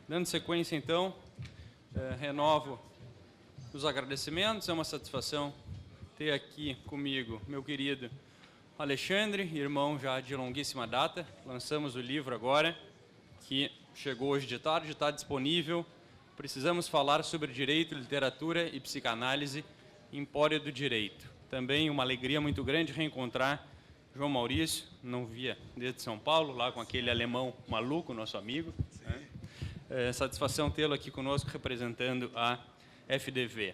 Dando sequência, então, renovo os agradecimentos. É uma satisfação ter aqui comigo meu querido Alexandre, irmão já de longuíssima data. Lançamos o livro agora, que chegou hoje de tarde, está disponível. Precisamos falar sobre direito, literatura e psicanálise, Empório do Direito. Também uma alegria muito grande reencontrar João Maurício, não via desde São Paulo, lá com aquele alemão maluco, nosso amigo. Né? Satisfação tê-lo aqui conosco representando a FDV.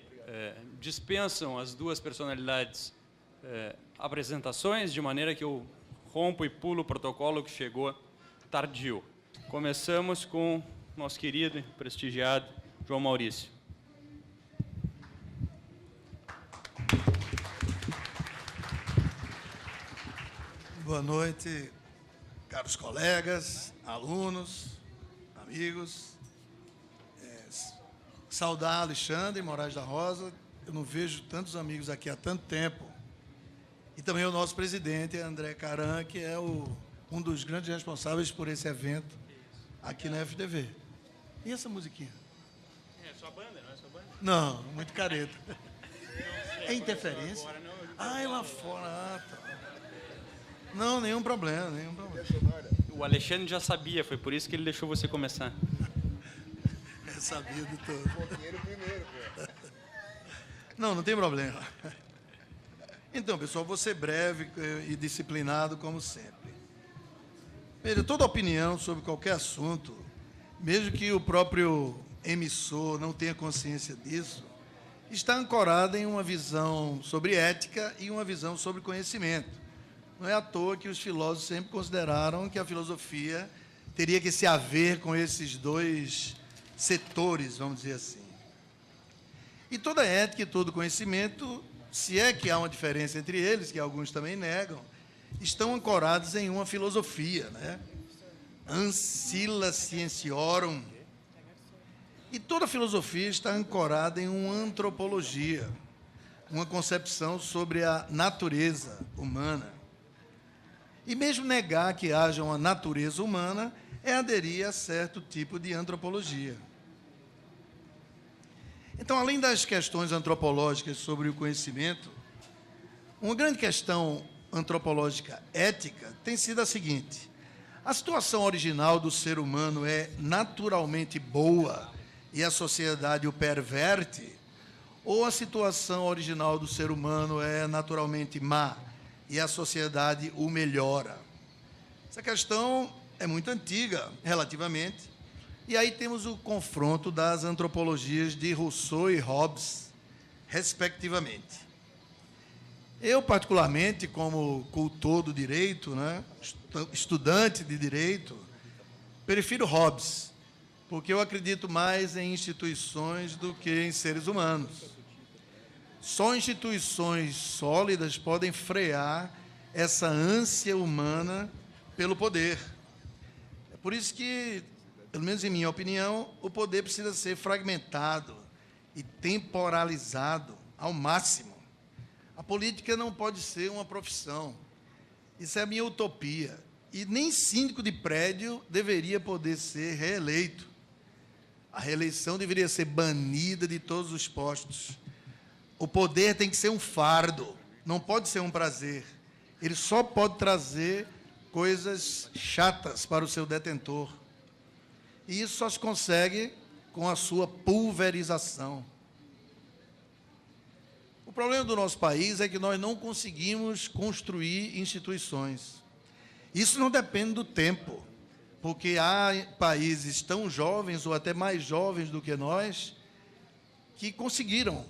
Dispensam as duas personalidades apresentações, de maneira que eu rompo e pulo o protocolo que chegou tardio. Começamos com nosso querido e prestigiado João Maurício. Boa noite, caros colegas, alunos, amigos. Saudar Alexandre Moraes da Rosa. Eu não vejo tantos amigos aqui há tanto tempo. E também o nosso presidente, André Caran, que é um dos grandes responsáveis por esse evento aqui na FDV. E essa musiquinha? É sua banda, não é sua banda? Não, muito careta. É interferência? É lá fora. Ah, tá. Não, nenhum problema, nenhum problema. O Alexandre já sabia, foi por isso que ele deixou você começar. É sabido todo. Não tem problema. Então, pessoal, vou ser breve e disciplinado, como sempre. Veja, toda opinião sobre qualquer assunto, mesmo que o próprio emissor não tenha consciência disso, está ancorada em uma visão sobre ética e uma visão sobre conhecimento. Não é à toa que os filósofos sempre consideraram que a filosofia teria que se haver com esses dois setores, vamos dizer assim. E toda ética e todo conhecimento, se é que há uma diferença entre eles, que alguns também negam, estão ancorados em uma filosofia, né? Ancilla scientiorum. E toda filosofia está ancorada em uma antropologia, uma concepção sobre a natureza humana. E mesmo negar que haja uma natureza humana é aderir a certo tipo de antropologia. Então, além das questões antropológicas sobre o conhecimento, uma grande questão antropológica ética tem sido a seguinte: a situação original do ser humano é naturalmente boa e a sociedade o perverte, ou a situação original do ser humano é naturalmente má e a sociedade o melhora? Essa questão é muito antiga, relativamente, e aí temos o confronto das antropologias de Rousseau e Hobbes, respectivamente. Eu, particularmente, como cultor do direito, né, estudante de direito, prefiro Hobbes, porque eu acredito mais em instituições do que em seres humanos. Só instituições sólidas podem frear essa ânsia humana pelo poder. É por isso que, pelo menos em minha opinião, o poder precisa ser fragmentado e temporalizado ao máximo. A política não pode ser uma profissão. Isso é a minha utopia. E nem síndico de prédio deveria poder ser reeleito. A reeleição deveria ser banida de todos os postos. O poder tem que ser um fardo, não pode ser um prazer. Ele só pode trazer coisas chatas para o seu detentor. E isso só se consegue com a sua pulverização. O problema do nosso país é que nós não conseguimos construir instituições. Isso não depende do tempo, porque há países tão jovens ou até mais jovens do que nós que conseguiram.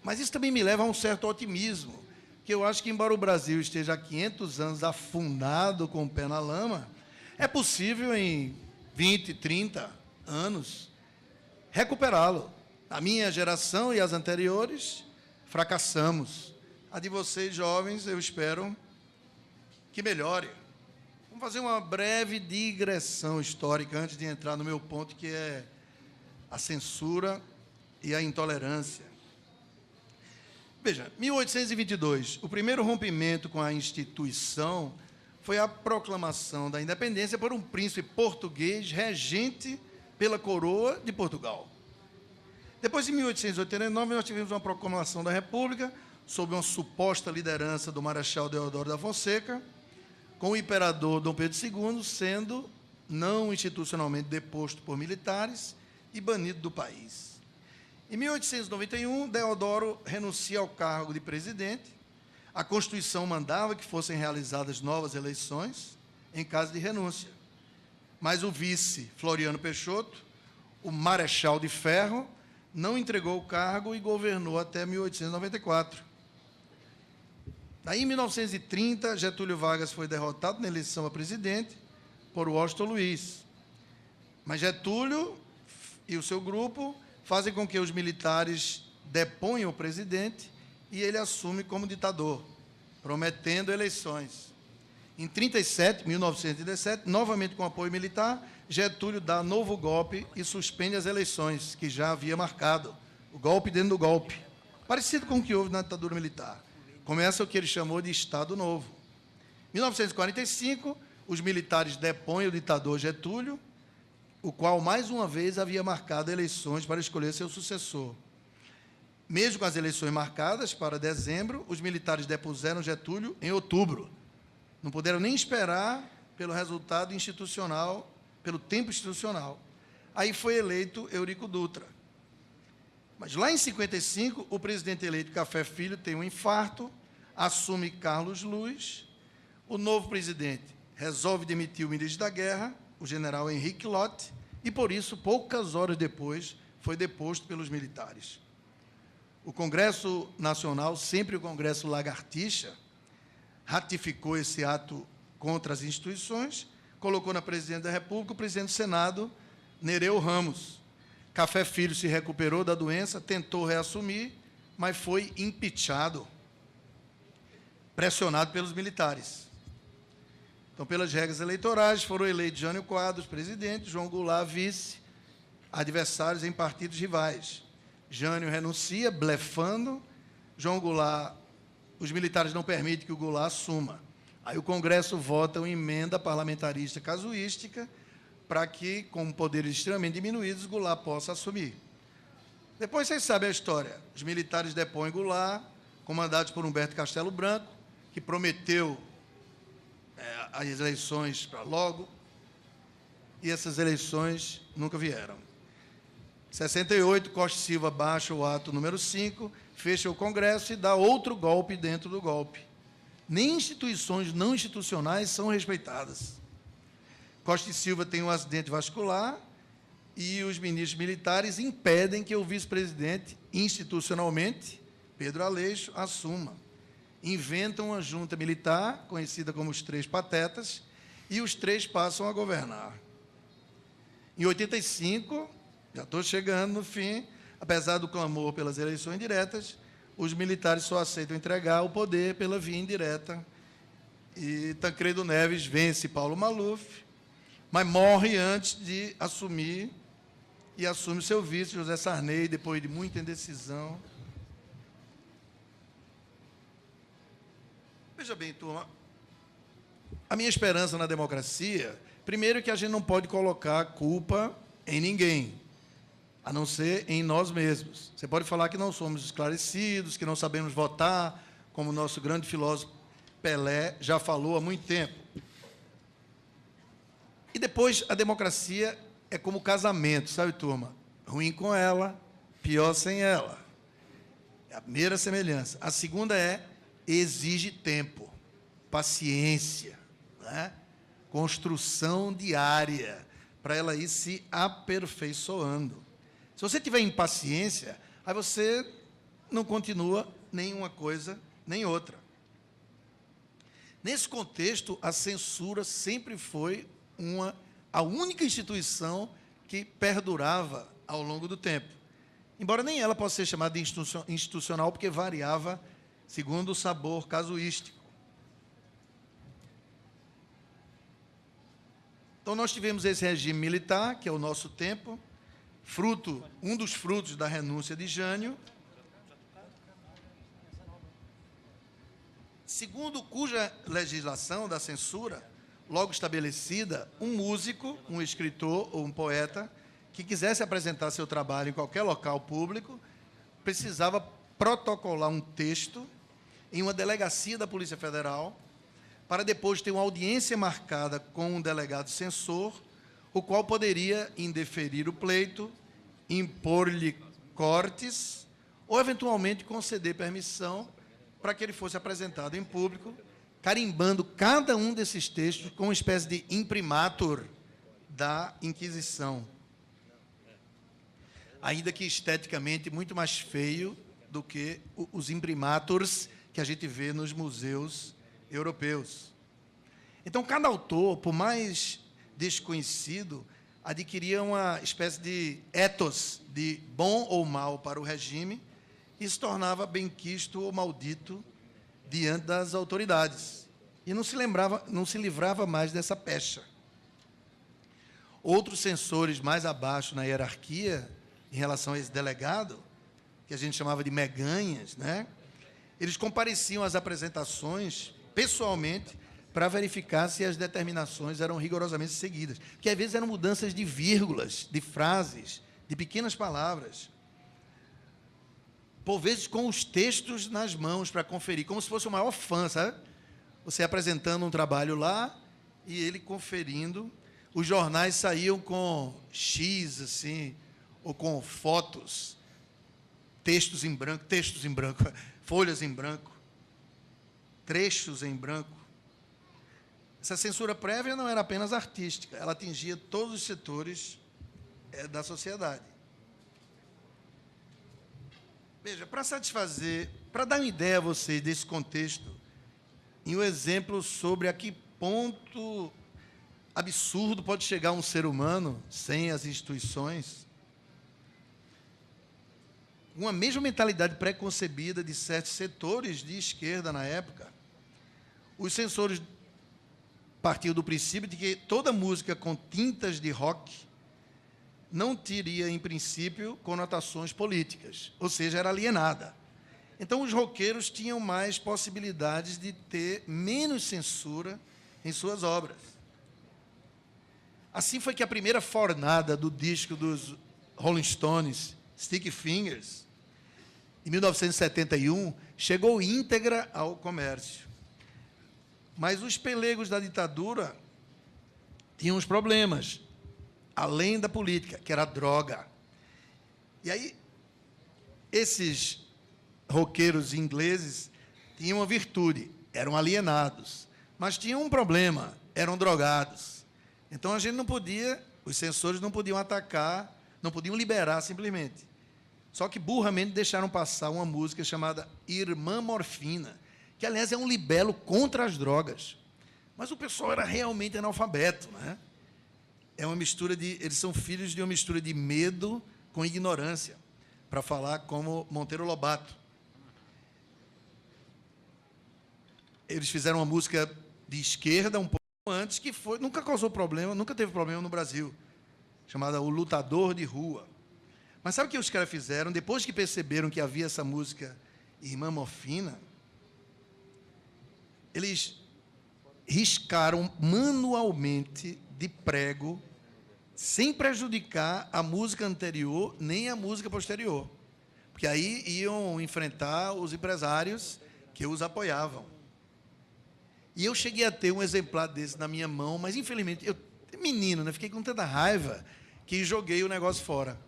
Mas isso também me leva a um certo otimismo, que eu acho que, embora o Brasil esteja há 500 anos afundado com o pé na lama, é possível, em 20, 30 anos, recuperá-lo. A minha geração e as anteriores fracassamos. A de vocês, jovens, eu espero que melhore. Vamos fazer uma breve digressão histórica antes de entrar no meu ponto, que é a censura e a intolerância. Veja, 1822, o primeiro rompimento com a instituição foi a proclamação da independência por um príncipe português regente pela coroa de Portugal. Depois, em 1889, nós tivemos uma proclamação da República sob uma suposta liderança do Marechal Deodoro da Fonseca, com o imperador Dom Pedro II sendo não institucionalmente deposto por militares e banido do país. Em 1891, Deodoro renuncia ao cargo de presidente. A Constituição mandava que fossem realizadas novas eleições em caso de renúncia. Mas o vice, Floriano Peixoto, o Marechal de Ferro, não entregou o cargo e governou até 1894. Daí, em 1930, Getúlio Vargas foi derrotado na eleição a presidente por Washington Luiz. Mas Getúlio e o seu grupo fazem com que os militares deponham o presidente e ele assume como ditador, prometendo eleições. Em 1917, novamente com apoio militar, Getúlio dá novo golpe e suspende as eleições, que já havia marcado. O golpe dentro do golpe. Parecido com o que houve na ditadura militar. Começa o que ele chamou de Estado Novo. Em 1945, os militares depõem o ditador Getúlio, o qual, mais uma vez, havia marcado eleições para escolher seu sucessor. Mesmo com as eleições marcadas para dezembro, os militares depuseram Getúlio em outubro. Não puderam nem esperar pelo resultado institucional, pelo tempo institucional. Aí foi eleito Eurico Dutra. Mas lá em 55, o presidente eleito Café Filho tem um infarto, assume Carlos Luz, o novo presidente resolve demitir o ministro da Guerra, o general Henrique Lott, e por isso, poucas horas depois, foi deposto pelos militares. O Congresso Nacional, sempre o Congresso lagartixa, ratificou esse ato contra as instituições, colocou na presidente da República o presidente do Senado, Nereu Ramos. Café Filho se recuperou da doença, tentou reassumir, mas foi impeachado, pressionado pelos militares. Então, pelas regras eleitorais, foram eleitos Jânio Quadros, presidente, João Goulart, vice, adversários em partidos rivais. Jânio renuncia, blefando. João Goulart, os militares não permitem que o Goulart assuma. Aí o Congresso vota uma emenda parlamentarista casuística para que, com poderes extremamente diminuídos, Goulart possa assumir. Depois, vocês sabem a história. Os militares depõem Goulart, comandados por Humberto Castelo Branco, que prometeu as eleições para logo, e essas eleições nunca vieram. Em 68, Costa e Silva baixa o ato número 5, fecha o Congresso e dá outro golpe dentro do golpe. Nem instituições não institucionais são respeitadas. Costa e Silva tem um acidente vascular e os ministros militares impedem que o vice-presidente, institucionalmente, Pedro Aleixo, assuma. Inventam uma junta militar, conhecida como os Três Patetas, e os três passam a governar. Em 85, já estou chegando no fim, apesar do clamor pelas eleições diretas, os militares só aceitam entregar o poder pela via indireta. E Tancredo Neves vence Paulo Maluf, mas morre antes de assumir, e assume seu vice, José Sarney, depois de muita indecisão. Veja bem, turma, a minha esperança na democracia, primeiro é que a gente não pode colocar a culpa em ninguém, a não ser em nós mesmos. Você pode falar que não somos esclarecidos, que não sabemos votar, como o nosso grande filósofo Pelé já falou há muito tempo. E depois, a democracia é como casamento, sabe, turma? Ruim com ela, pior sem ela. É a primeira semelhança. A segunda é, exige tempo, paciência, né? Construção diária, para ela ir se aperfeiçoando. Se você tiver impaciência, aí você não continua nem uma coisa, nem outra. Nesse contexto, a censura sempre foi a única instituição que perdurava ao longo do tempo. Embora nem ela possa ser chamada de institucional, porque variava segundo o sabor casuístico. Então, nós tivemos esse regime militar, que é o nosso tempo, um dos frutos da renúncia de Jânio, segundo cuja legislação da censura, logo estabelecida, um músico, um escritor ou um poeta, que quisesse apresentar seu trabalho em qualquer local público precisava protocolar um texto em uma delegacia da Polícia Federal, para depois ter uma audiência marcada com um delegado censor, o qual poderia indeferir o pleito, impor-lhe cortes ou, eventualmente, conceder permissão para que ele fosse apresentado em público, carimbando cada um desses textos com uma espécie de imprimatur da Inquisição. Ainda que esteticamente muito mais feio do que os imprimaturs que a gente vê nos museus europeus. Então, cada autor, por mais desconhecido, adquiria uma espécie de ethos de bom ou mal para o regime e se tornava benquisto ou maldito diante das autoridades. E não se livrava mais dessa pecha. Outros censores mais abaixo na hierarquia, em relação a esse delegado, que a gente chamava de meganhas, né? Eles compareciam às apresentações pessoalmente para verificar se as determinações eram rigorosamente seguidas. Porque, às vezes, eram mudanças de vírgulas, de frases, de pequenas palavras. Por vezes, com os textos nas mãos para conferir, como se fosse o maior fã, sabe? Você apresentando um trabalho lá e ele conferindo. Os jornais saíam com X, assim, ou com fotos, textos em branco, folhas em branco, trechos em branco. Essa censura prévia não era apenas artística, ela atingia todos os setores da sociedade. Veja, para dar uma ideia a vocês desse contexto, e um exemplo sobre a que ponto absurdo pode chegar um ser humano sem as instituições, uma mesma mentalidade preconcebida de certos setores de esquerda na época. Os censores partiam do princípio de que toda música com tintas de rock não teria, em princípio, conotações políticas, ou seja, era alienada. Então, os roqueiros tinham mais possibilidades de ter menos censura em suas obras. Assim foi que a primeira fornada do disco dos Rolling Stones, Sticky Fingers, em 1971, chegou íntegra ao comércio. Mas os pelegos da ditadura tinham uns problemas, além da política, que era a droga. E aí, esses roqueiros ingleses tinham uma virtude, eram alienados, mas tinham um problema, eram drogados. Então, a gente não podia, os censores não podiam atacar, não podiam liberar simplesmente. Só que, burramente, deixaram passar uma música chamada Irmã Morfina, que, aliás, é um libelo contra as drogas. Mas o pessoal era realmente analfabeto, né? É uma mistura eles são filhos de uma mistura de medo com ignorância, para falar como Monteiro Lobato. Eles fizeram uma música de esquerda um pouco antes, que nunca causou problema, nunca teve problema no Brasil, chamada O Lutador de Rua. Mas sabe o que os caras fizeram? Depois que perceberam que havia essa música Irmã Morfina, eles riscaram manualmente de prego, sem prejudicar a música anterior nem a música posterior. Porque aí iam enfrentar os empresários que os apoiavam. E eu cheguei a ter um exemplar desse na minha mão, mas, infelizmente, eu, menino, né, fiquei com tanta raiva que joguei o negócio fora.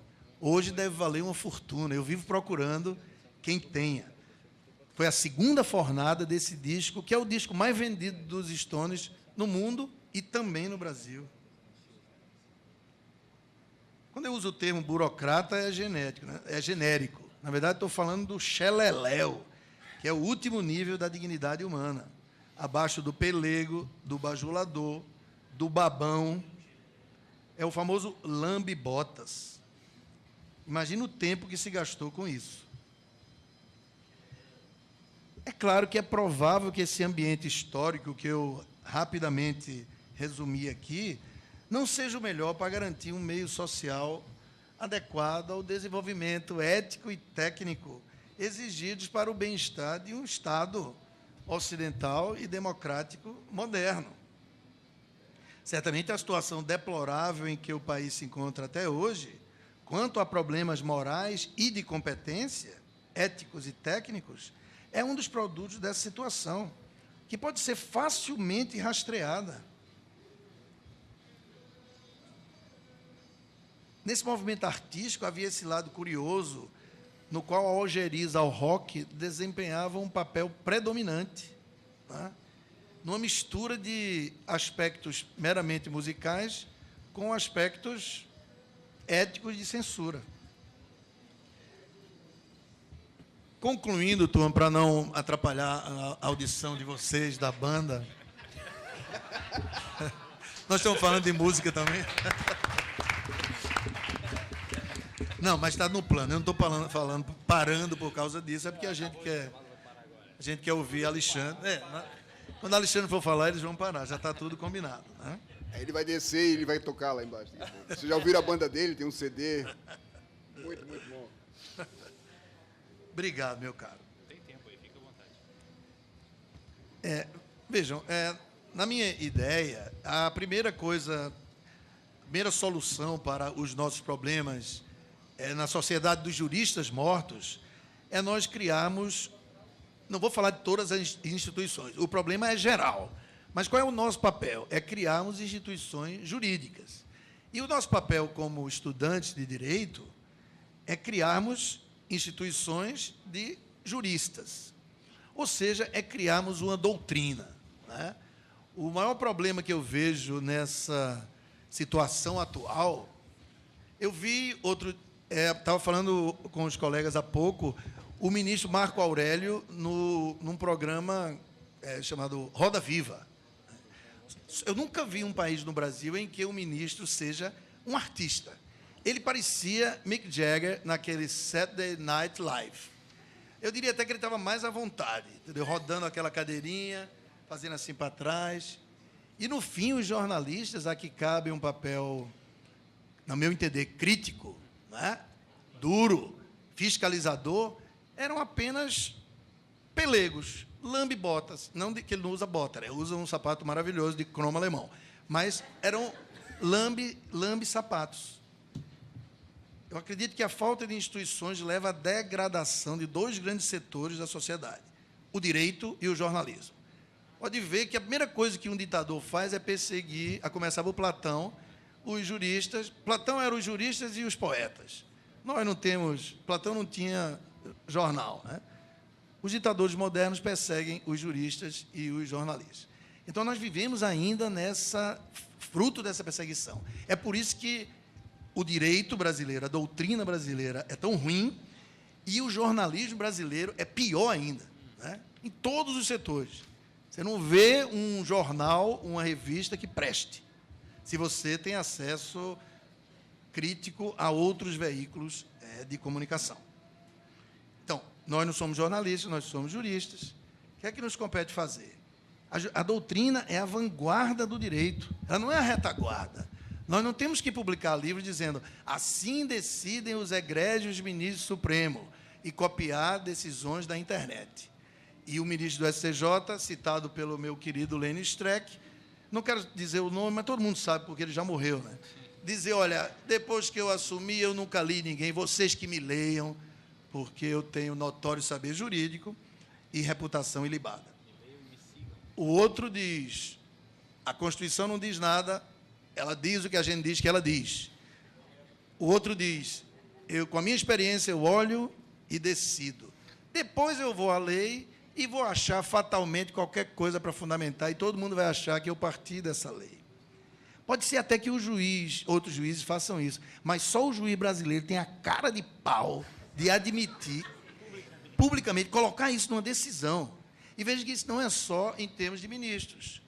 Hoje deve valer uma fortuna. Eu vivo procurando quem tenha. Foi a segunda fornada desse disco, que é o disco mais vendido dos Stones no mundo e também no Brasil. Quando eu uso o termo burocrata, é genérico, né? É genérico. Na verdade, estou falando do xeleléu, que é o último nível da dignidade humana. Abaixo do pelego, do bajulador, do babão. É o famoso lambe-botas. Imagina o tempo que se gastou com isso. É claro que é provável que esse ambiente histórico que eu rapidamente resumi aqui não seja o melhor para garantir um meio social adequado ao desenvolvimento ético e técnico exigidos para o bem-estar de um Estado ocidental e democrático moderno. Certamente a situação deplorável em que o país se encontra até hoje, quanto a problemas morais e de competência, éticos e técnicos, é um dos produtos dessa situação, que pode ser facilmente rastreada. Nesse movimento artístico havia esse lado curioso, no qual a algeriza ao rock desempenhava um papel predominante, tá? Numa mistura de aspectos meramente musicais com aspectos éticos de censura. Concluindo, turma, para não atrapalhar a audição de vocês, da banda, nós estamos falando de música também. Não, mas está no plano. Eu não estou parando por causa disso, é porque a gente quer ouvir Alexandre. Quando Alexandre for falar, eles vão parar, já está tudo combinado, né? Aí ele vai descer e ele vai tocar lá embaixo. Vocês já ouviram a banda dele? Tem um CD. Muito, muito bom. Obrigado, meu caro. Tem tempo aí, fica à vontade. Vejam, na minha ideia, a primeira solução para os nossos problemas na sociedade dos juristas mortos é nós criarmos, não vou falar de todas as instituições, o problema é geral, mas qual é o nosso papel? É criarmos instituições jurídicas. E o nosso papel como estudantes de direito é criarmos instituições de juristas, ou seja, é criarmos uma doutrina, né? O maior problema que eu vejo nessa situação atual, eu vi estava falando com os colegas há pouco, o ministro Marco Aurélio num programa chamado Roda Viva. Eu nunca vi um país no Brasil em que o ministro seja um artista. Ele parecia Mick Jagger naquele Saturday Night Live. Eu diria até que ele estava mais à vontade, entendeu? Rodando aquela cadeirinha, fazendo assim para trás. E, no fim, os jornalistas, a que cabe um papel, no meu entender, crítico, né? Duro, fiscalizador, eram apenas pelegos, lambe-botas. Não que ele não usa bota, ele usa um sapato maravilhoso de cromo alemão. Mas eram lambe-sapatos. Eu acredito que a falta de instituições leva à degradação de dois grandes setores da sociedade, o direito e o jornalismo. Pode ver que a primeira coisa que um ditador faz é perseguir, a começar por Platão, os juristas. Platão eram os juristas e os poetas. Nós não temos... Platão não tinha jornal, né? Os ditadores modernos perseguem os juristas e os jornalistas. Então, nós vivemos ainda fruto dessa perseguição. É por isso que o direito brasileiro, a doutrina brasileira é tão ruim e o jornalismo brasileiro é pior ainda, né? Em todos os setores. Você não vê um jornal, uma revista que preste, se você tem acesso crítico a outros veículos de comunicação. Então, nós não somos jornalistas, nós somos juristas. O que é que nos compete fazer? A doutrina é a vanguarda do direito, ela não é a retaguarda. Nós não temos que publicar livros dizendo assim decidem os egrégios ministros supremos e copiar decisões da internet. E o ministro do STJ, citado pelo meu querido Lênin Streck, não quero dizer o nome, mas todo mundo sabe porque ele já morreu, né? Dizer, olha, depois que eu assumi, eu nunca li ninguém, vocês que me leiam, porque eu tenho notório saber jurídico e reputação ilibada. O outro diz, a Constituição não diz nada, ela diz o que a gente diz que ela diz. O outro diz, com a minha experiência, eu olho e decido. Depois eu vou à lei e vou achar fatalmente qualquer coisa para fundamentar, e todo mundo vai achar que eu parti dessa lei. Pode ser até que outros juízes façam isso, mas só o juiz brasileiro tem a cara de pau de admitir, publicamente, colocar isso numa decisão. E veja que isso não é só em termos de ministros.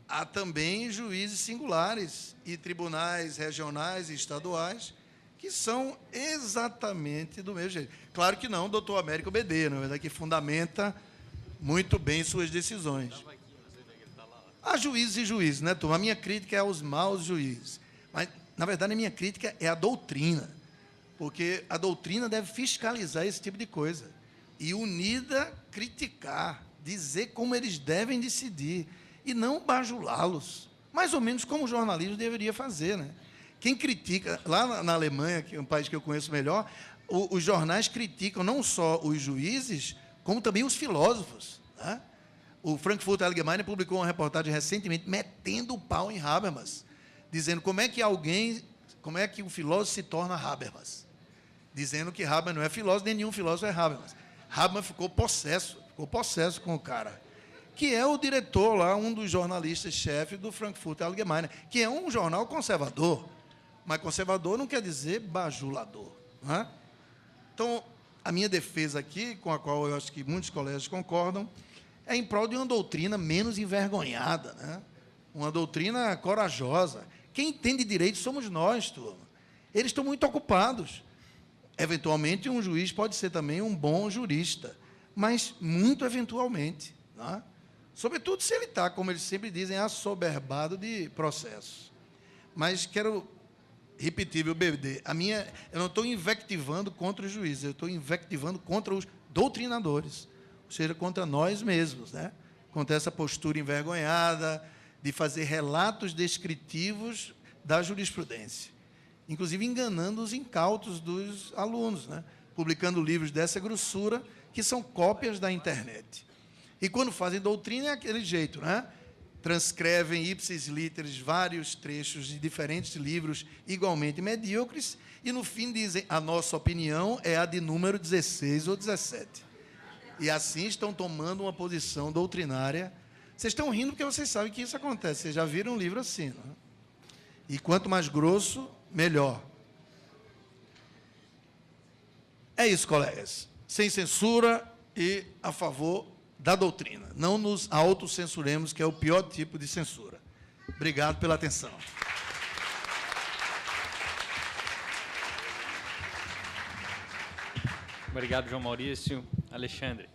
Há também juízes singulares e tribunais regionais e estaduais que são exatamente do mesmo jeito. Claro que não, doutor Américo BD, na verdade, que fundamenta muito bem suas decisões. Há juízes e juízes, né, turma? A minha crítica é aos maus juízes. Mas, na verdade, a minha crítica é à doutrina, porque a doutrina deve fiscalizar esse tipo de coisa e, unida, criticar, dizer como eles devem decidir e não bajulá-los. Mais ou menos como o jornalismo deveria fazer, né? Quem critica, lá na Alemanha, que é um país que eu conheço melhor, os jornais criticam não só os juízes, como também os filósofos, né? O Frankfurter Allgemeine publicou uma reportagem recentemente metendo o pau em Habermas, dizendo como é que o filósofo se torna Habermas, dizendo que Habermas não é filósofo, nem nenhum filósofo é Habermas. Habermas ficou possesso com o cara, que é o diretor lá, um dos jornalistas-chefe do Frankfurter Allgemeine, que é um jornal conservador, mas conservador não quer dizer bajulador, não é? Então, a minha defesa aqui, com a qual eu acho que muitos colegas concordam, é em prol de uma doutrina menos envergonhada, né? Uma doutrina corajosa. Quem entende direito somos nós, turma. Eles estão muito ocupados. Eventualmente, um juiz pode ser também um bom jurista, mas muito eventualmente, né? Sobretudo se ele está, como eles sempre dizem, assoberbado de processos. Mas quero repetir, meu BD, eu não estou invectivando contra os juízes, eu estou invectivando contra os doutrinadores, ou seja, contra nós mesmos, né? Contra essa postura envergonhada de fazer relatos descritivos da jurisprudência, inclusive enganando os incautos dos alunos, né? Publicando livros dessa grossura, que são cópias da internet. E quando fazem doutrina é aquele jeito, né? Transcrevem ipsis literis vários trechos de diferentes livros igualmente medíocres e, no fim, dizem a nossa opinião é a de número 16 ou 17. E assim estão tomando uma posição doutrinária. Vocês estão rindo porque vocês sabem que isso acontece. Vocês já viram um livro assim, não é? E quanto mais grosso, melhor. É isso, colegas. Sem censura e a favor da doutrina. Não nos autocensuremos, que é o pior tipo de censura. Obrigado pela atenção. Obrigado, João Maurício. Alexandre.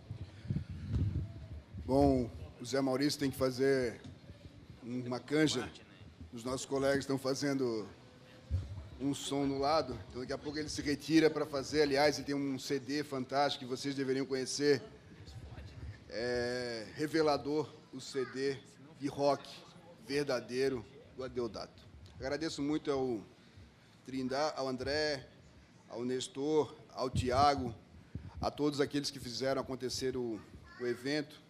Bom, o Zé Maurício tem que fazer uma canja. Os nossos colegas estão fazendo um som no lado, então daqui a pouco ele se retira para fazer. Aliás, ele tem um CD fantástico que vocês deveriam conhecer. É revelador, o CD de rock verdadeiro do Adeodato. Agradeço muito ao Trindade, ao André, ao Nestor, ao Tiago, a todos aqueles que fizeram acontecer o evento,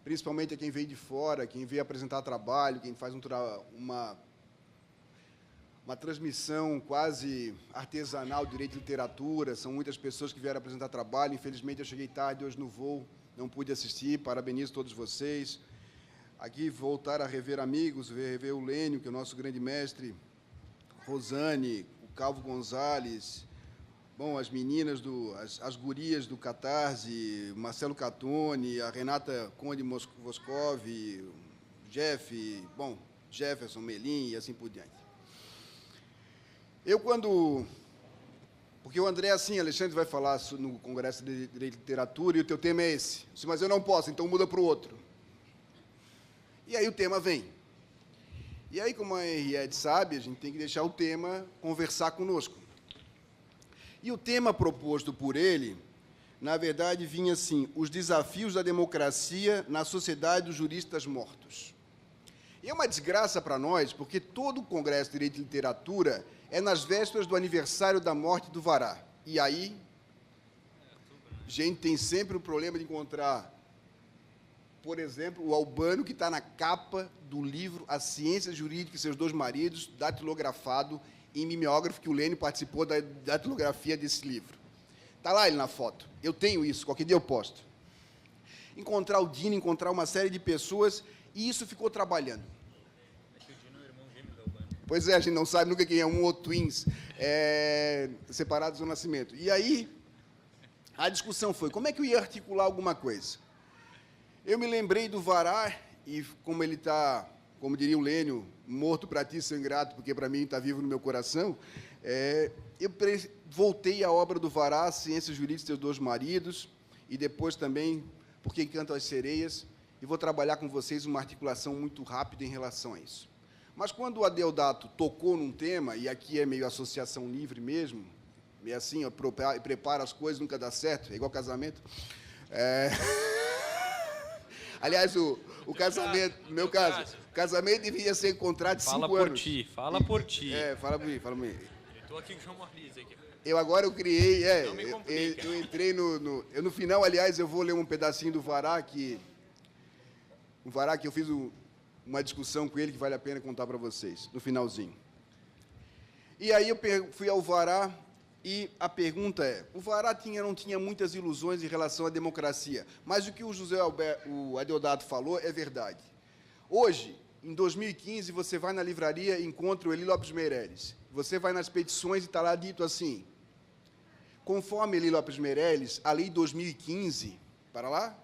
principalmente a quem veio de fora, quem veio apresentar trabalho, quem faz uma transmissão quase artesanal de direito e literatura. São muitas pessoas que vieram apresentar trabalho. Infelizmente, eu cheguei tarde hoje no voo, não pude assistir. Parabenizo todos vocês. Aqui, voltar a rever amigos, rever o Lênio, que é o nosso grande mestre, Rosane, o Calvo Gonzalez, bom, as meninas, as gurias do Catarse, Marcelo Catone, a Renata Conde Moscov, Jeff, bom, Jefferson Melim e assim por diante. Porque o André, assim, Alexandre vai falar no Congresso de Direito e Literatura, e o teu tema é esse. Eu disse, mas eu não posso, então muda para o outro. E aí o tema vem. E aí, como a Henriette sabe, a gente tem que deixar o tema conversar conosco. E o tema proposto por ele, na verdade, vinha assim, os desafios da democracia na sociedade dos juristas mortos. E é uma desgraça para nós, porque todo o Congresso de Direito e Literatura é nas vésperas do aniversário da morte do Vará. E aí, a gente tem sempre o problema de encontrar, por exemplo, o Albano, que está na capa do livro A Ciência Jurídica e Seus Dois Maridos, datilografado em mimeógrafo, que o Lênio participou da datilografia desse livro. Está lá ele na foto. Eu tenho isso, qualquer dia eu posto. Encontrar o Dino, encontrar uma série de pessoas, e isso ficou trabalhando. Pois é, a gente não sabe nunca quem é um ou twins, separados do nascimento. E aí, a discussão foi, como é que eu ia articular alguma coisa? Eu me lembrei do Vará, e como ele está, como diria o Lênio, morto para ti, seu ingrato, porque para mim está vivo no meu coração, eu voltei à obra do Vará, Ciências Jurídicas e Seus Dois Maridos, e depois também, Por que Cantam as Sereias, e vou trabalhar com vocês uma articulação muito rápida em relação a isso. Mas quando o Adeodato tocou num tema, e aqui é meio associação livre mesmo, meio assim, prepara as coisas, nunca dá certo, é igual casamento, Aliás, o casamento, no meu caso, o casamento devia ser contrato de 5 anos. Fala por ti. Fala por mim. Eu tô aqui com o João Marlise aqui. Eu criei, Não me complica. eu entrei no final, aliás, eu vou ler um pedacinho do Vará, que eu fiz uma discussão com ele que vale a pena contar para vocês, no finalzinho. E aí eu fui ao Vará, e a pergunta é, o Vará não tinha muitas ilusões em relação à democracia, mas o que o Adeodato falou é verdade. Hoje, em 2015, você vai na livraria e encontra o Eli Lopes Meireles. Você vai nas petições e está lá dito assim, conforme Eli Lopes Meireles, a lei 2015, para lá,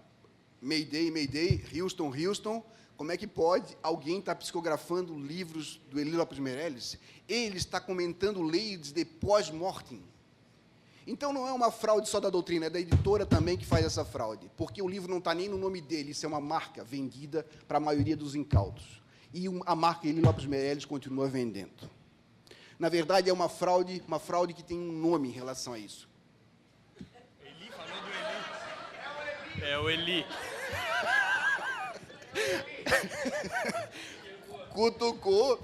Mayday, Houston, como é que pode alguém estar psicografando livros do Eli Lopes Meireles? Ele está comentando leis de pós-mortem. Então, não é uma fraude só da doutrina, é da editora também que faz essa fraude, porque o livro não está nem no nome dele, isso é uma marca vendida para a maioria dos incautos. E a marca Eli Lopes Meireles continua vendendo. Na verdade, é uma fraude que tem um nome em relação a isso. Eli, falando Eli. É o Eli. Cutucou.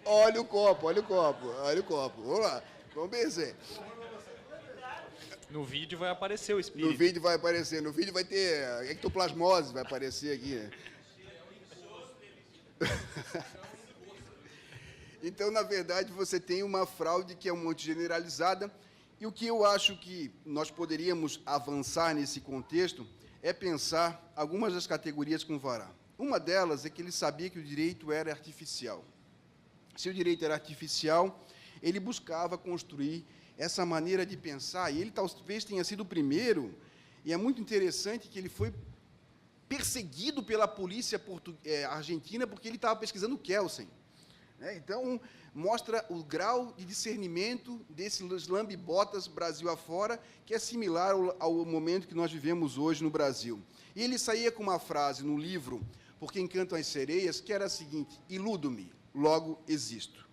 Olha o copo. Vamos lá, vamos benzer. No vídeo vai aparecer o espírito. No vídeo vai ter ectoplasmose, vai aparecer aqui. Então, na verdade, você tem uma fraude que é muito generalizada, e o que eu acho que nós poderíamos avançar nesse contexto é pensar algumas das categorias com o Vará. Uma delas é que ele sabia que o direito era artificial. Se o direito era artificial, ele buscava construir essa maneira de pensar, e ele talvez tenha sido o primeiro, e é muito interessante que ele foi perseguido pela polícia argentina porque ele estava pesquisando Kelsen. Então, mostra o grau de discernimento desses lambe-botas Brasil afora, que é similar ao momento que nós vivemos hoje no Brasil. E ele saía com uma frase no livro, Porque Encantam as Sereias, que era a seguinte, iludo-me, logo existo.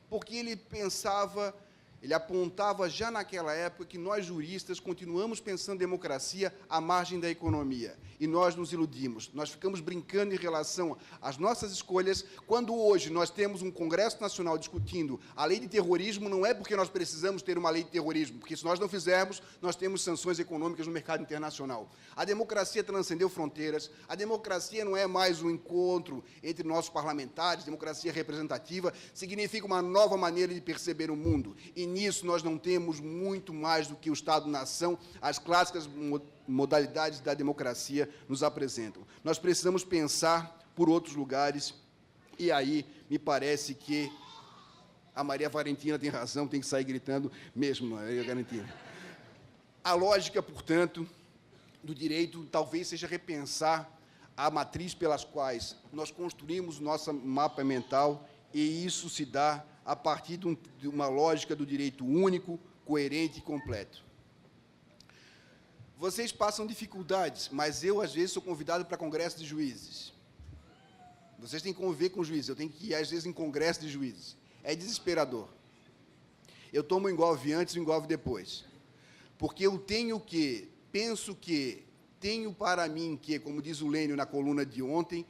Porque ele pensava, ele apontava já naquela época que nós juristas continuamos pensando democracia à margem da economia. E nós nos iludimos, nós ficamos brincando em relação às nossas escolhas, quando hoje nós temos um Congresso Nacional discutindo a lei de terrorismo, não é porque nós precisamos ter uma lei de terrorismo, porque se nós não fizermos, nós temos sanções econômicas no mercado internacional. A democracia transcendeu fronteiras, a democracia não é mais um encontro entre nossos parlamentares, democracia representativa significa uma nova maneira de perceber o mundo, e nisso nós não temos muito mais do que o Estado-nação, as clássicas modalidades da democracia nos apresentam. Nós precisamos pensar por outros lugares, e aí me parece que a Maria Valentina tem razão, tem que sair gritando mesmo, Maria Valentina. A lógica, portanto, do direito talvez seja repensar a matriz pelas quais nós construímos nosso mapa mental, e isso se dá a partir de uma lógica do direito único, coerente e completo. Vocês passam dificuldades, mas eu, às vezes, sou convidado para congresso de juízes. Vocês têm que conviver com juízes, eu tenho que ir, às vezes, em congresso de juízes. É desesperador. Eu tomo um engolve antes e um engolve depois. Porque eu tenho que, penso que, tenho para mim que, como diz o Lênio na coluna de ontem,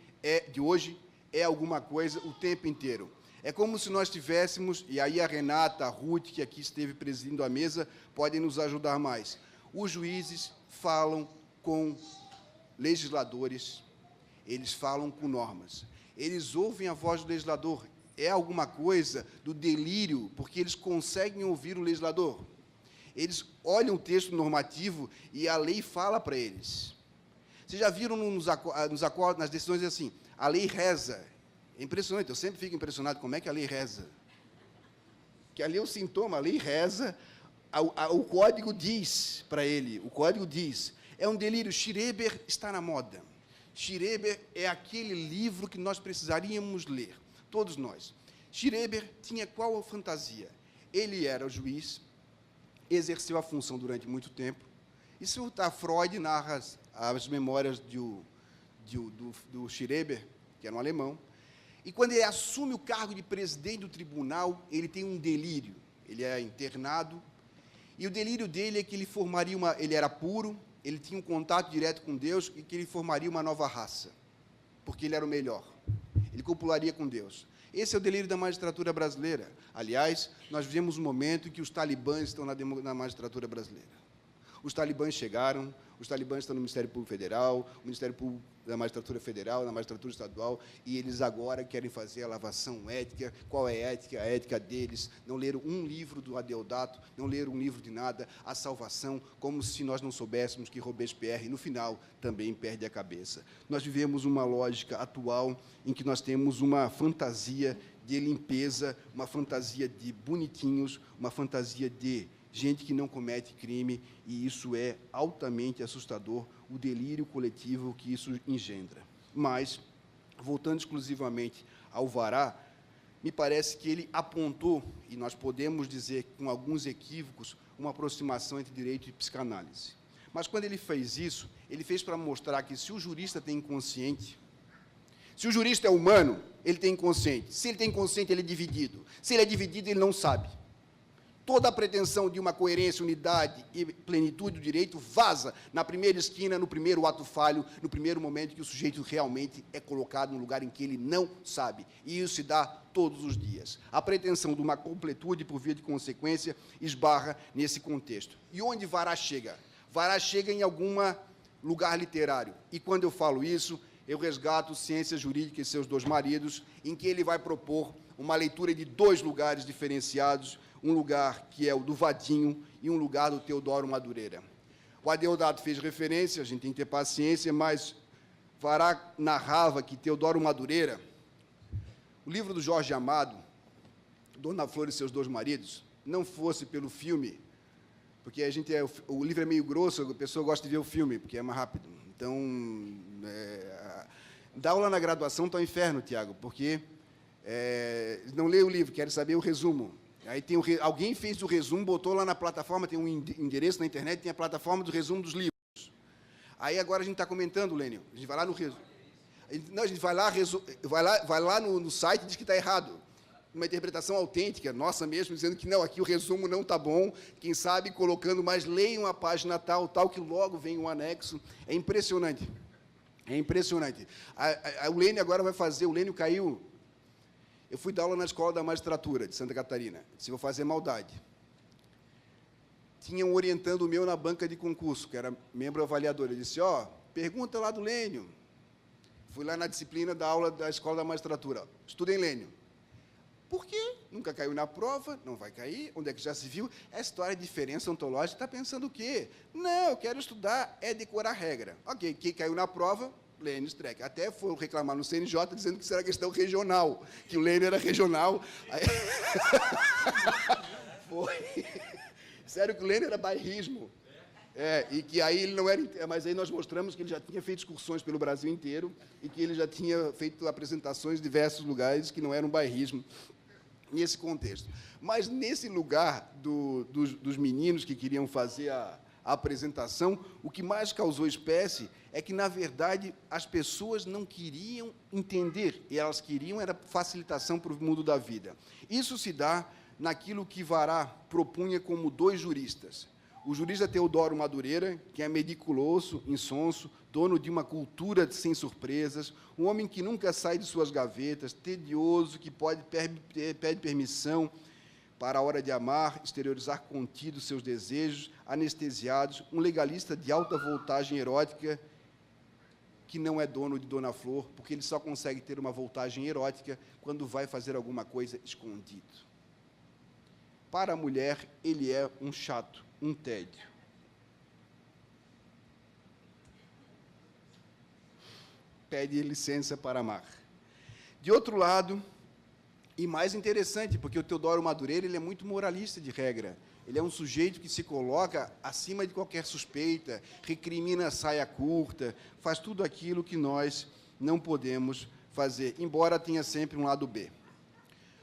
de hoje, é alguma coisa o tempo inteiro. É como se nós tivéssemos, e aí a Renata, a Ruth, que aqui esteve presidindo a mesa, podem nos ajudar mais. Os juízes falam com legisladores, eles falam com normas. Eles ouvem a voz do legislador. É alguma coisa do delírio, porque eles conseguem ouvir o legislador. Eles olham o texto normativo e a lei fala para eles. Vocês já viram nos acordos, nas decisões, assim, a lei reza. É impressionante, eu sempre fico impressionado como é que a lei reza. Que ali é o sintoma, a lei reza, o código diz para ele, o código diz, é um delírio, Schreber está na moda. Schreber é aquele livro que nós precisaríamos ler, todos nós. Schreber tinha qual fantasia? Ele era o juiz, exerceu a função durante muito tempo. Isso a Freud narra as memórias do Schreber, que era um alemão. E quando ele assume o cargo de presidente do tribunal, ele tem um delírio. Ele é internado E o delírio dele é que ele era puro, ele tinha um contato direto com Deus e que ele formaria uma nova raça, porque ele era o melhor. Ele copularia com Deus. Esse é o delírio da magistratura brasileira. Aliás, nós vivemos um momento em que os talibãs estão na magistratura brasileira. Os talibãs chegaram, os talibãs estão no Ministério Público Federal, o Ministério Público da Magistratura Federal, na Magistratura Estadual, e eles agora querem fazer a lavação ética. Qual é a ética? A ética deles. Não leram um livro do Adeodato, não leram um livro de nada, a salvação, como se nós não soubéssemos que Robespierre, no final, também perde a cabeça. Nós vivemos uma lógica atual em que nós temos uma fantasia de limpeza, uma fantasia de bonitinhos, uma fantasia de gente que não comete crime, e isso é altamente assustador, o delírio coletivo que isso engendra. Mas, voltando exclusivamente ao Vará, me parece que ele apontou, e nós podemos dizer com alguns equívocos, uma aproximação entre direito e psicanálise. Mas, quando ele fez isso, ele fez para mostrar que, se o jurista tem inconsciente, se o jurista é humano, ele tem inconsciente. Se ele tem inconsciente, ele é dividido. Se ele é dividido, ele não sabe. Toda a pretensão de uma coerência, unidade e plenitude do direito vaza na primeira esquina, no primeiro ato falho, no primeiro momento que o sujeito realmente é colocado no lugar em que ele não sabe. E isso se dá todos os dias. A pretensão de uma completude, por via de consequência, esbarra nesse contexto. E onde Vará chega? Vará chega em algum lugar literário. E, quando eu falo isso, eu resgato Ciência Jurídica e Seus Dois Maridos, em que ele vai propor uma leitura de dois lugares diferenciados, um lugar que é o do Vadinho e um lugar do Teodoro Madureira. O Adeodato fez referência, a gente tem que ter paciência, mas Vará narrava que Teodoro Madureira, o livro do Jorge Amado, Dona Flor e Seus Dois Maridos, não fosse pelo filme, porque o livro é meio grosso, a pessoa gosta de ver o filme, porque é mais rápido. Então, dar aula na graduação está um inferno, Tiago, porque não lê o livro, quer saber o resumo. Aí alguém fez o resumo, botou lá na plataforma, tem um endereço na internet, tem a plataforma do resumo dos livros. Aí agora a gente está comentando, Lênio, a gente vai lá no resumo. Não, a gente vai lá no site e diz que está errado. Uma interpretação autêntica, nossa mesmo, dizendo que não, aqui o resumo não está bom, quem sabe colocando, mas leiam a página tal, que logo vem um anexo. É impressionante. É impressionante. O Lênio agora vai fazer, o Lênio caiu. Eu fui dar aula na Escola da Magistratura de Santa Catarina, disse, vou fazer maldade. Tinha um orientando meu na banca de concurso, que era membro avaliador. Ele disse, pergunta lá do Lênio. Fui lá na disciplina da aula da Escola da Magistratura. Estudem Lênio. Por quê? Nunca caiu na prova, não vai cair, onde é que já se viu? Essa história de diferença ontológica, está pensando o quê? Não, eu quero estudar, é decorar regra. Ok, quem caiu na prova, Lênio Streck. Até foram reclamar no CNJ, dizendo que isso era questão regional, que o Lênio era regional. Aí... Foi. Sério que o Lênio era bairrismo. E que aí ele não era... Mas aí nós mostramos que ele já tinha feito excursões pelo Brasil inteiro e que ele já tinha feito apresentações em diversos lugares que não eram bairrismo nesse contexto. Mas, nesse lugar dos meninos que queriam fazer a apresentação, o que mais causou espécie é que, na verdade, as pessoas não queriam entender, e elas queriam era facilitação para o mundo da vida. Isso se dá naquilo que Vará propunha como dois juristas. O jurista Teodoro Madureira, que é meticuloso, insonso, dono de uma cultura sem surpresas, um homem que nunca sai de suas gavetas, tedioso, que pede permissão para a hora de amar, exteriorizar contidos seus desejos, anestesiados, um legalista de alta voltagem erótica, que não é dono de Dona Flor, porque ele só consegue ter uma voltagem erótica quando vai fazer alguma coisa escondido. Para a mulher, ele é um chato, um tédio. Pede licença para amar. De outro lado, e mais interessante, porque o Teodoro Madureira ele é muito moralista de regra. Ele é um sujeito que se coloca acima de qualquer suspeita, recrimina a saia curta, faz tudo aquilo que nós não podemos fazer, embora tenha sempre um lado B.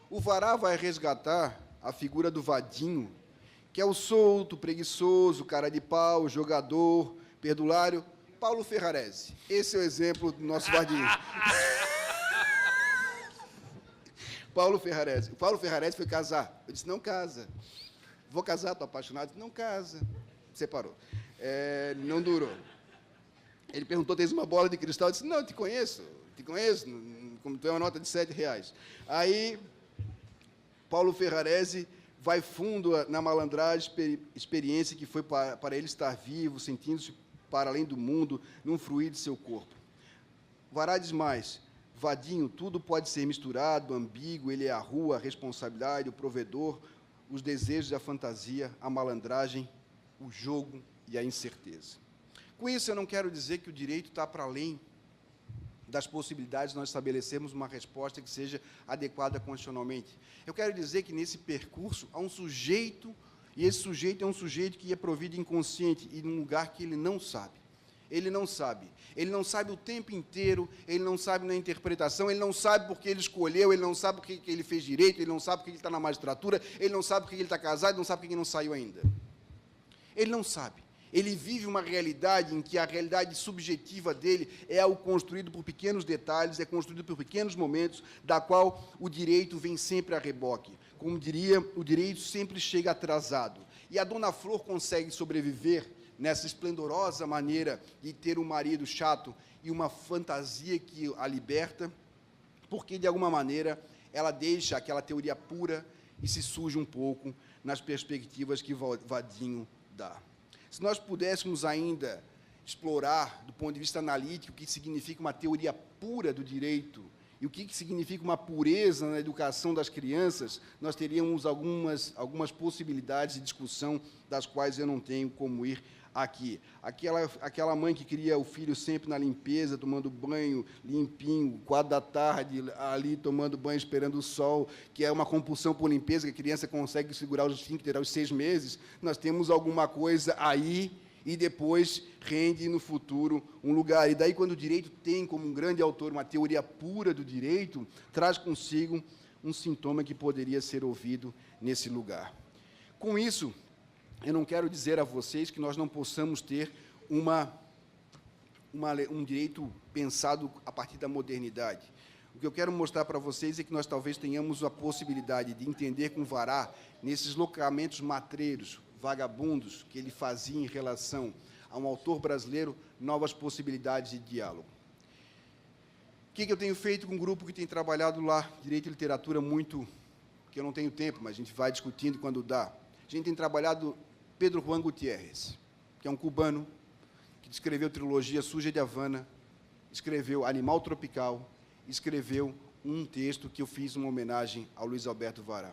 O Vará vai resgatar a figura do Vadinho, que é o solto, preguiçoso, cara de pau, jogador, perdulário, Paulo Ferrarese. Esse é o exemplo do nosso Vadinho. Paulo Ferrarese. O Paulo Ferrarese foi casar. Eu disse, não casa. Vou casar, estou apaixonado. Não casa. Separou. Não durou. Ele perguntou, tens uma bola de cristal? Eu disse, não, te conheço, como tu é uma nota de R$7. Aí, Paulo Ferrarese vai fundo na malandragem, experiência que foi para ele estar vivo, sentindo-se para além do mundo, num fruir de seu corpo. Vará diz mais, Vadinho, tudo pode ser misturado, ambíguo, ele é a rua, a responsabilidade, o provedor, os desejos, a fantasia, a malandragem, o jogo e a incerteza. Com isso, eu não quero dizer que o direito está para além das possibilidades de nós estabelecermos uma resposta que seja adequada constitucionalmente. Eu quero dizer que, nesse percurso, há um sujeito, e esse sujeito é um sujeito que é provido inconsciente e num lugar que ele não sabe. Ele não sabe. Ele não sabe o tempo inteiro, ele não sabe na interpretação, ele não sabe porque ele escolheu, ele não sabe porque ele fez direito, ele não sabe porque ele está na magistratura, ele não sabe porque ele está casado, ele não sabe porque ele não saiu ainda. Ele não sabe. Ele vive uma realidade em que a realidade subjetiva dele é algo construído por pequenos detalhes, é construído por pequenos momentos, da qual o direito vem sempre a reboque. Como diria, o direito sempre chega atrasado. E a dona Flor consegue sobreviver nessa esplendorosa maneira de ter um marido chato e uma fantasia que a liberta, porque, de alguma maneira, ela deixa aquela teoria pura e se suja um pouco nas perspectivas que Vadinho dá. Se nós pudéssemos ainda explorar, do ponto de vista analítico, o que significa uma teoria pura do direito e o que significa uma pureza na educação das crianças, nós teríamos algumas possibilidades de discussão, das quais eu não tenho como ir aqui. Aquela mãe que cria o filho sempre na limpeza, tomando banho limpinho, 4 da ali tomando banho, esperando o sol, que é uma compulsão por limpeza, que a criança consegue segurar os esfíncter aos 6 meses, nós temos alguma coisa aí e depois rende no futuro um lugar. E daí, quando o direito tem como um grande autor uma teoria pura do direito, traz consigo um sintoma que poderia ser ouvido nesse lugar. Com isso, eu não quero dizer a vocês que nós não possamos ter um direito pensado a partir da modernidade. O que eu quero mostrar para vocês é que nós talvez tenhamos a possibilidade de entender com Vará, nesses locamentos matreiros, vagabundos, que ele fazia em relação a um autor brasileiro, novas possibilidades de diálogo. O que eu tenho feito com um grupo que tem trabalhado lá, Direito e Literatura, muito, que eu não tenho tempo, mas a gente vai discutindo quando dá. A gente tem trabalhado Pedro Juan Gutiérrez, que é um cubano, que escreveu a trilogia Suja de Havana, escreveu Animal Tropical, escreveu um texto que eu fiz uma homenagem ao Luiz Alberto Vará.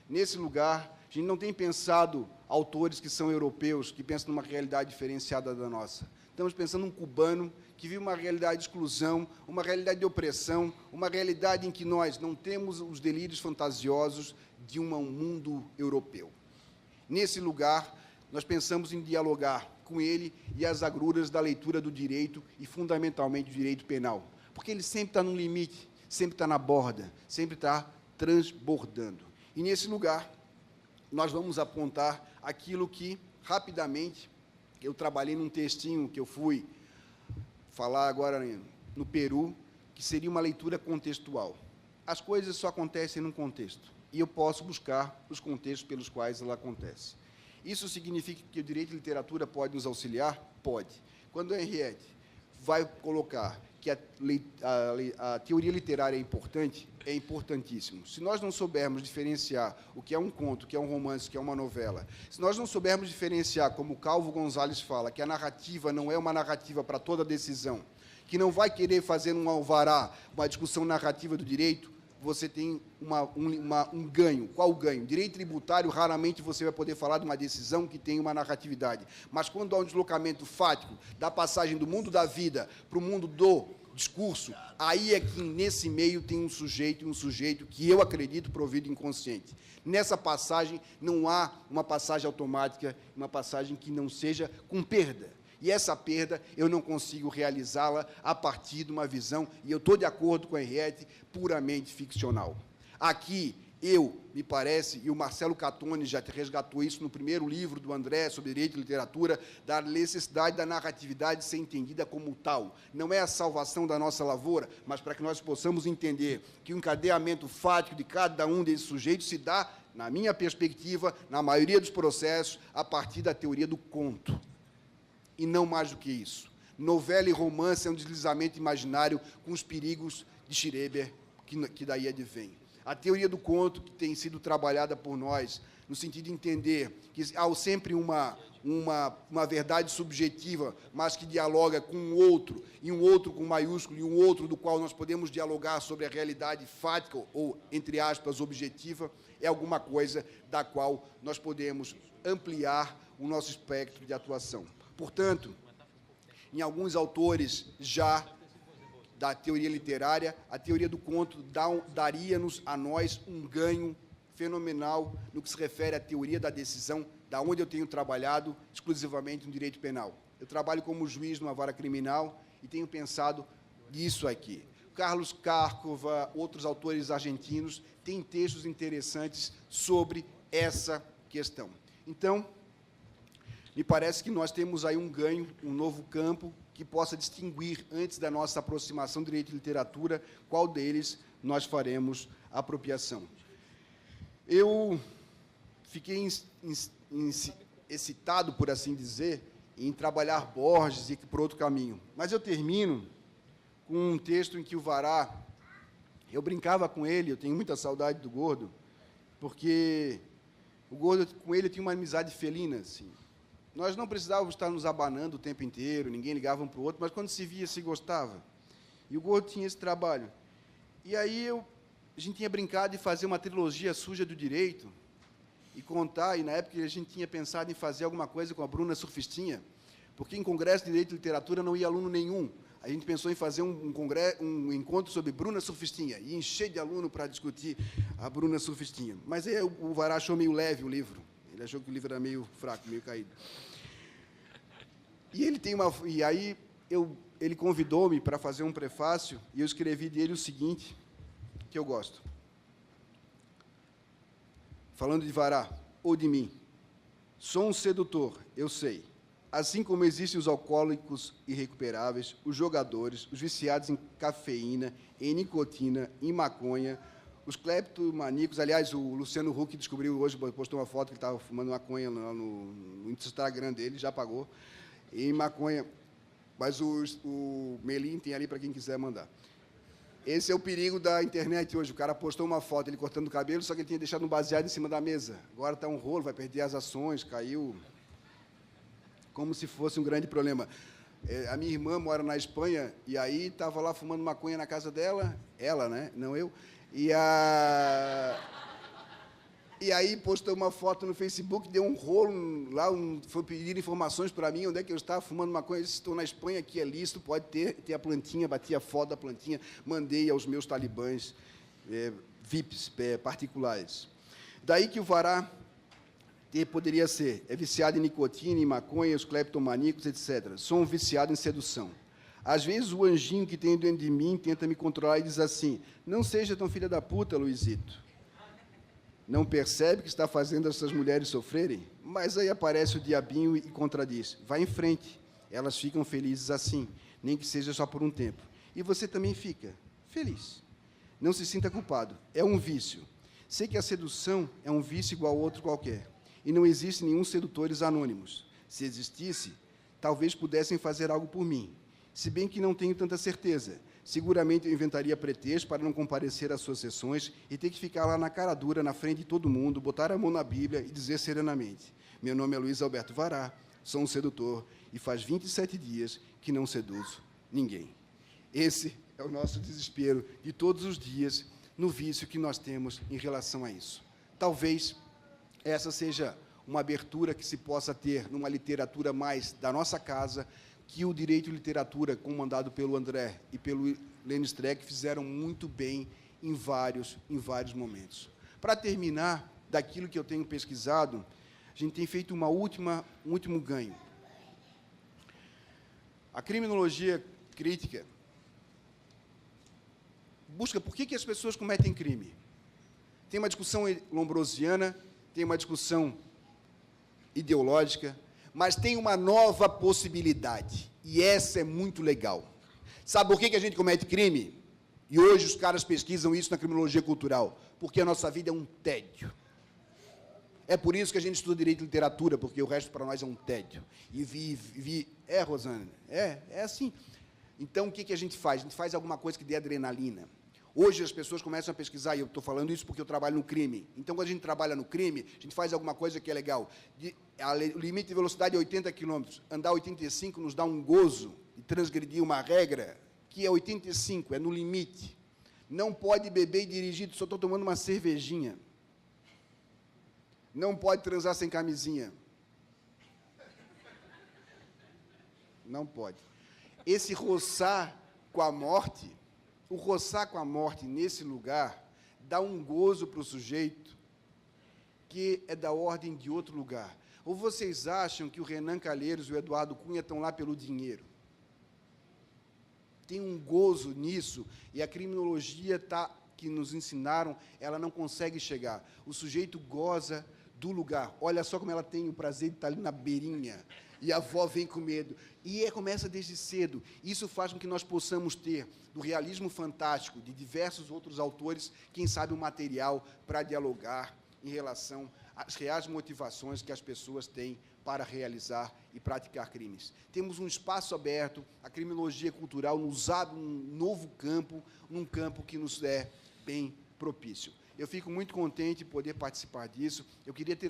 Nesse lugar, a gente não tem pensado autores que são europeus, que pensam numa realidade diferenciada da nossa. Estamos pensando num cubano que vive uma realidade de exclusão, uma realidade de opressão, uma realidade em que nós não temos os delírios fantasiosos de um mundo europeu. Nesse lugar, nós pensamos em dialogar com ele e as agruras da leitura do direito e, fundamentalmente, do direito penal, porque ele sempre está no limite, sempre está na borda, sempre está transbordando. E, nesse lugar, nós vamos apontar aquilo que, rapidamente, eu trabalhei num textinho que eu fui falar agora no Peru, que seria uma leitura contextual. As coisas só acontecem num contexto, e eu posso buscar os contextos pelos quais ela acontece. Isso significa que o direito e a literatura pode nos auxiliar? Pode. Quando a Henriette vai colocar que a teoria literária é importante, é importantíssimo. Se nós não soubermos diferenciar o que é um conto, o que é um romance, o que é uma novela, se nós não soubermos diferenciar, como o Calvo Gonzalez fala, que a narrativa não é uma narrativa para toda decisão, que não vai querer fazer um alvará, uma discussão narrativa do direito, você tem um ganho. Qual o ganho? Direito tributário, raramente você vai poder falar de uma decisão que tem uma narratividade. Mas, quando há um deslocamento fático da passagem do mundo da vida para o mundo do discurso, aí é que, nesse meio, tem um sujeito que eu acredito provido inconsciente. Nessa passagem, não há uma passagem automática, uma passagem que não seja com perda. E essa perda eu não consigo realizá-la a partir de uma visão, e eu estou de acordo com a Henriette, puramente ficcional. Aqui me parece, e o Marcelo Catoni já resgatou isso no primeiro livro do André, sobre direito e literatura, da necessidade da narratividade ser entendida como tal. Não é a salvação da nossa lavoura, mas para que nós possamos entender que o encadeamento fático de cada um desses sujeitos se dá, na minha perspectiva, na maioria dos processos, a partir da teoria do conto. E não mais do que isso. Novela e romance é um deslizamento imaginário com os perigos de Schreber, que daí advém. A teoria do conto, que tem sido trabalhada por nós, no sentido de entender que há sempre uma verdade subjetiva, mas que dialoga com um outro, e um outro com maiúsculo, e um outro do qual nós podemos dialogar sobre a realidade fática, ou, entre aspas, objetiva, é alguma coisa da qual nós podemos ampliar o nosso espectro de atuação. Portanto, em alguns autores já da teoria literária, a teoria do conto daria-nos a nós um ganho fenomenal no que se refere à teoria da decisão, da onde eu tenho trabalhado exclusivamente no direito penal. Eu trabalho como juiz numa vara criminal e tenho pensado nisso aqui. Carlos Cárcova, outros autores argentinos, têm textos interessantes sobre essa questão. Então, me parece que nós temos aí um ganho, um novo campo, que possa distinguir, antes da nossa aproximação do direito e literatura, qual deles nós faremos apropriação. Eu fiquei excitado, por assim dizer, em trabalhar Borges e ir por outro caminho. Mas eu termino com um texto em que o Vará, eu brincava com ele, eu tenho muita saudade do Gordo, porque o Gordo, com ele, eu tinha uma amizade felina, assim. Nós não precisávamos estar nos abanando o tempo inteiro, ninguém ligava um para o outro, mas quando se via, se gostava. E o Gordo tinha esse trabalho. E aí a gente tinha brincado de fazer uma trilogia suja do direito e contar, e na época a gente tinha pensado em fazer alguma coisa com a Bruna Surfistinha, porque em congresso de direito e literatura não ia aluno nenhum. A gente pensou em fazer um encontro sobre Bruna Surfistinha e encher de aluno para discutir a Bruna Surfistinha. Mas aí o Vará achou meio leve o livro. Ele achou que o livro era meio fraco, meio caído. E aí ele convidou-me para fazer um prefácio e eu escrevi dele o seguinte, que eu gosto. Falando de Vará, ou de mim. Sou um sedutor, eu sei. Assim como existem os alcoólicos irrecuperáveis, os jogadores, os viciados em cafeína, em nicotina, em maconha, os cleptomaníacos. Aliás, o Luciano Huck descobriu hoje, postou uma foto que ele estava fumando maconha no Instagram dele, já pagou, em maconha, mas o Melim tem ali para quem quiser mandar. Esse é o perigo da internet hoje. O cara postou uma foto, ele cortando o cabelo, só que ele tinha deixado um baseado em cima da mesa. Agora está um rolo, vai perder as ações, caiu, como se fosse um grande problema. A minha irmã mora na Espanha, e aí estava lá fumando maconha na casa dela, ela, né, não eu, e aí postou uma foto no Facebook, deu um rolo lá, foi pedir informações para mim, onde é que eu estava fumando maconha. Eu disse, estou na Espanha, aqui é lícito, pode ter a plantinha, bati a foto da plantinha, mandei aos meus talibãs, VIPs, particulares. Daí que o Vará poderia ser, é viciado em nicotina, em maconha, os cleptomaníacos, etc. Sou um viciado em sedução. Às vezes o anjinho que tem dentro de mim tenta me controlar e diz assim, não seja tão filha da puta, Luizito. Não percebe que está fazendo essas mulheres sofrerem? Mas aí aparece o diabinho e contradiz. Vai em frente, elas ficam felizes assim, nem que seja só por um tempo. E você também fica feliz. Não se sinta culpado, é um vício. Sei que a sedução é um vício igual a outro qualquer. E não existe nenhum sedutores anônimos. Se existisse, talvez pudessem fazer algo por mim. Se bem que não tenho tanta certeza. Seguramente eu inventaria pretexto para não comparecer às suas sessões e ter que ficar lá na cara dura, na frente de todo mundo, botar a mão na Bíblia e dizer serenamente, meu nome é Luiz Alberto Vará, sou um sedutor e faz 27 dias que não seduzo ninguém. Esse é o nosso desespero de todos os dias no vício que nós temos em relação a isso. Talvez essa seja uma abertura que se possa ter numa literatura mais da nossa casa, que o direito e literatura, comandado pelo André e pelo Lênin Streck, fizeram muito bem em vários momentos. Para terminar, daquilo que eu tenho pesquisado, a gente tem feito um último ganho. A criminologia crítica busca por que as pessoas cometem crime. Tem uma discussão lombrosiana, tem uma discussão ideológica, mas tem uma nova possibilidade, e essa é muito legal. Sabe por que a gente comete crime? E hoje os caras pesquisam isso na criminologia cultural, porque a nossa vida é um tédio. É por isso que a gente estuda direito e literatura, porque o resto para nós é um tédio. Rosane? É assim. Então, o que a gente faz? A gente faz alguma coisa que dê adrenalina. Hoje as pessoas começam a pesquisar, e eu estou falando isso porque eu trabalho no crime. Então, quando a gente trabalha no crime, a gente faz alguma coisa que é legal. O limite de velocidade é 80 km. Andar 85 nos dá um gozo e transgredir uma regra que é 85, é no limite. Não pode beber e dirigir, só estou tomando uma cervejinha. Não pode transar sem camisinha. Não pode. Esse roçar com a morte, o roçar com a morte nesse lugar, dá um gozo para o sujeito que é da ordem de outro lugar. Ou vocês acham que o Renan Calheiros e o Eduardo Cunha estão lá pelo dinheiro? Tem um gozo nisso, e a criminologia que nos ensinaram, ela não consegue chegar. O sujeito goza do lugar. Olha só como ela tem o prazer de estar ali na beirinha, e a avó vem com medo. E começa desde cedo. Isso faz com que nós possamos ter, do realismo fantástico, de diversos outros autores, quem sabe um material para dialogar em relação às reais motivações que as pessoas têm para realizar e praticar crimes. Temos um espaço aberto, a criminologia cultural nos abre um novo campo, um campo que nos é bem propício. Eu fico muito contente de poder participar disso. Eu queria ter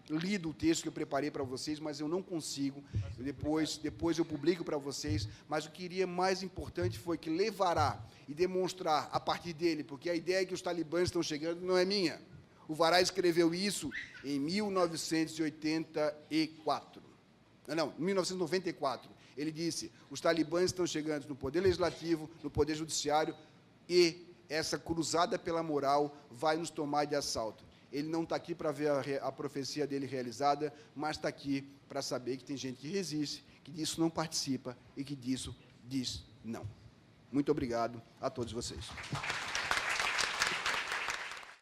lido o texto que eu preparei para vocês, mas eu não consigo. Depois eu publico para vocês, mas o que queria mais importante foi que levará e demonstrar a partir dele, porque a ideia é que os talibãs estão chegando não é minha. O Vará escreveu isso em 1984. Não, 1994. Ele disse, os talibãs estão chegando no poder legislativo, no poder judiciário, e essa cruzada pela moral vai nos tomar de assalto. Ele não está aqui para ver a profecia dele realizada, mas está aqui para saber que tem gente que resiste, que disso não participa e que disso diz não. Muito obrigado a todos vocês.